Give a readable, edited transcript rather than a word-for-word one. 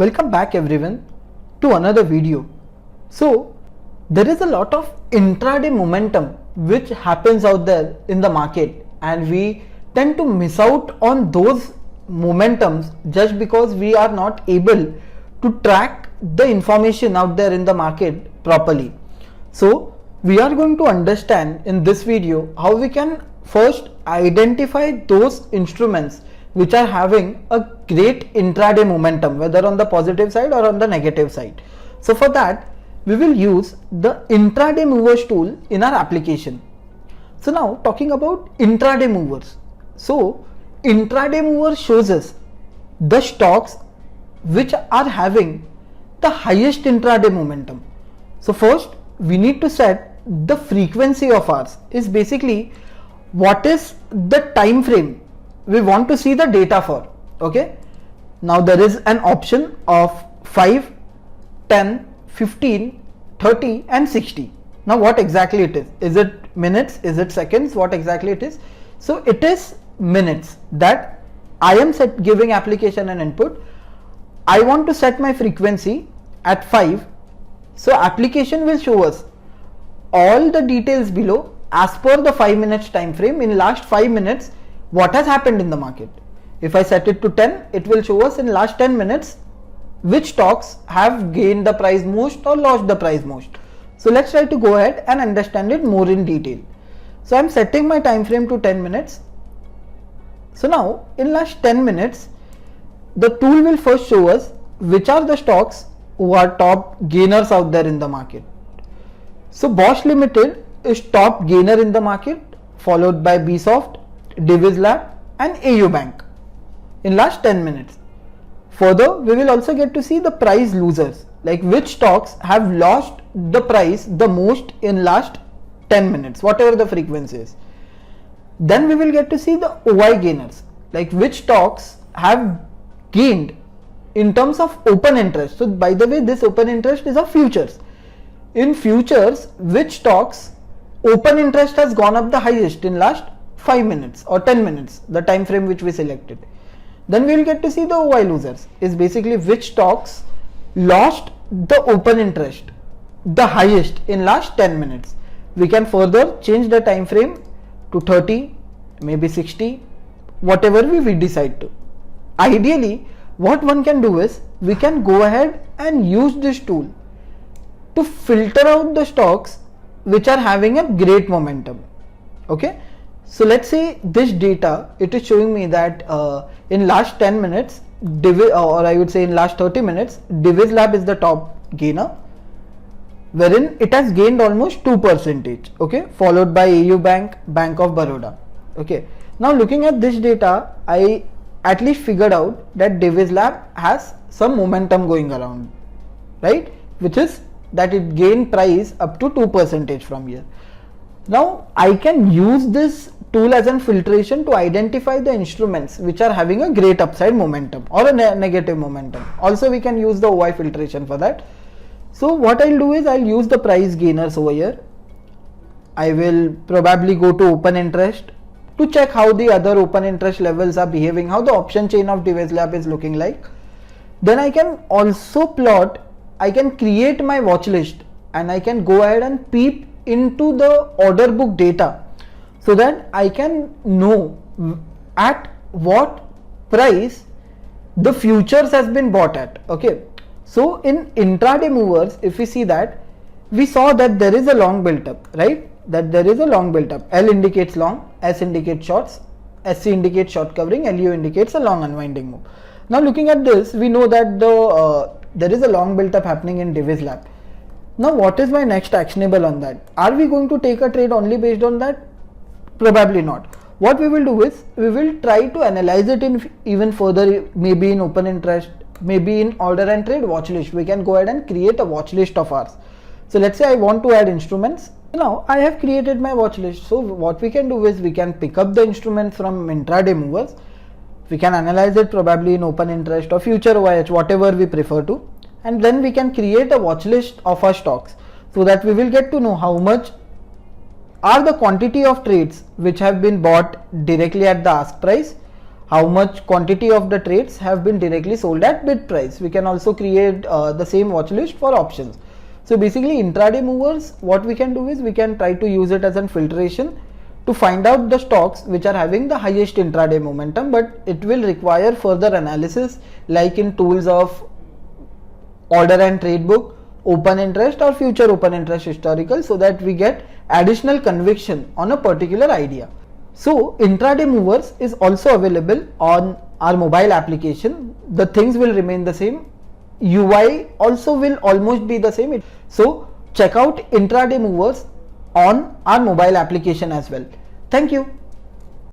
Welcome back everyone to another video. So there is a lot of intraday momentum which happens out there in the market, and we tend to miss out on those momentums just because we are not able to track the information out there in the market properly. So we are going to understand in this video how we can first identify those instruments which are having a great intraday momentum, whether on the positive side or on the negative side. So for that, we will use the Intraday Movers tool in our application. So now talking about Intraday Movers. So Intraday Movers shows us the stocks which are having the highest intraday momentum. So first we need to set the frequency of ours, is basically what is the time frame we want to see the data for. Okay, now there is an option of 5, 10, 15, 30 and 60. Now what exactly it is? Is it minutes? Is it seconds? What exactly it is? So it is minutes that I am giving application an input. I want to set my frequency at 5. So application will show us all the details below as per the 5 minutes time frame. In last 5 minutes, what has happened in the market. If I set it to 10, it will show us in last 10 minutes which stocks have gained the price most or lost the price most. So let's try to go ahead and understand it more in detail. So I'm setting my time frame to 10 minutes. So now in last 10 minutes, the tool will first show us which are the stocks who are top gainers out there in the market. So Bosch Limited is top gainer in the market, followed by Bsoft, Divi's Lab and AU Bank in last 10 minutes. Further, we will also get to see the price losers, like which stocks have lost the price the most in last 10 minutes, whatever the frequency is. Then we will get to see the OI gainers, like which stocks have gained in terms of open interest. So by the way, this open interest is of futures. In futures, which stocks open interest has gone up the highest in last 5 minutes or 10 minutes, the time frame which we selected. Then we will get to see the OI losers, is basically which stocks lost the open interest the highest in last 10 minutes. We can further change the time frame to 30, maybe 60, whatever we decide to. Ideally, what one can do is we can go ahead and use this tool to filter out the stocks which are having a great momentum. Okay. So let's say this data, it is showing me that in last 10 minutes, or I would say in last 30 minutes, Divi's Lab is the top gainer, wherein it has gained almost 2%, okay, followed by AU Bank, Bank of Baroda. Okay, now looking at this data, I at least figured out that Divi's Lab has some momentum going around, right, which is that it gained price up to 2% from here. Now I can use this tool as an filtration to identify the instruments which are having a great upside momentum or a negative momentum. Also we can use the OI filtration for that. So what I'll do is I'll use the price gainers over here. I will probably go to open interest to check how the other open interest levels are behaving, how the option chain of Divi's Lab is looking like. Then I can also plot, I can create my watch list and I can go ahead and peep into the order book data so that I can know at what price the futures has been bought at. Okay, so in Intraday Movers, if we see that, we saw that there is a long built up, right? That there is a long built up. L indicates long, S indicates shorts, SC indicates short covering, LU indicates a long unwinding move. Now looking at this, we know that there is a long built up happening in Divi's Lab. Now what is my next actionable on that? Are we going to take a trade only based on that? Probably not. What we will do is we will try to analyze it in even further, maybe in open interest, maybe in order and trade watch list. We can go ahead and create a watch list of ours. So let's say I want to add instruments. Now I have created my watch list. So what we can do is we can pick up the instrument from Intraday Movers. We can analyze it probably in open interest or future OIH, whatever we prefer to. And then we can create a watch list of our stocks so that we will get to know how much are the quantity of trades which have been bought directly at the ask price, how much quantity of the trades have been directly sold at bid price. We can also create the same watch list for options. So basically intraday movers, what we can do is we can try to use it as a filtration to find out the stocks which are having the highest intraday momentum, but it will require further analysis like in tools of order and trade book, open interest or future open interest historical, so that we get additional conviction on a particular idea. So intraday movers is also available on our mobile application. The things will remain the same. UI also will almost be the same. So check out intraday movers on our mobile application as well. Thank you.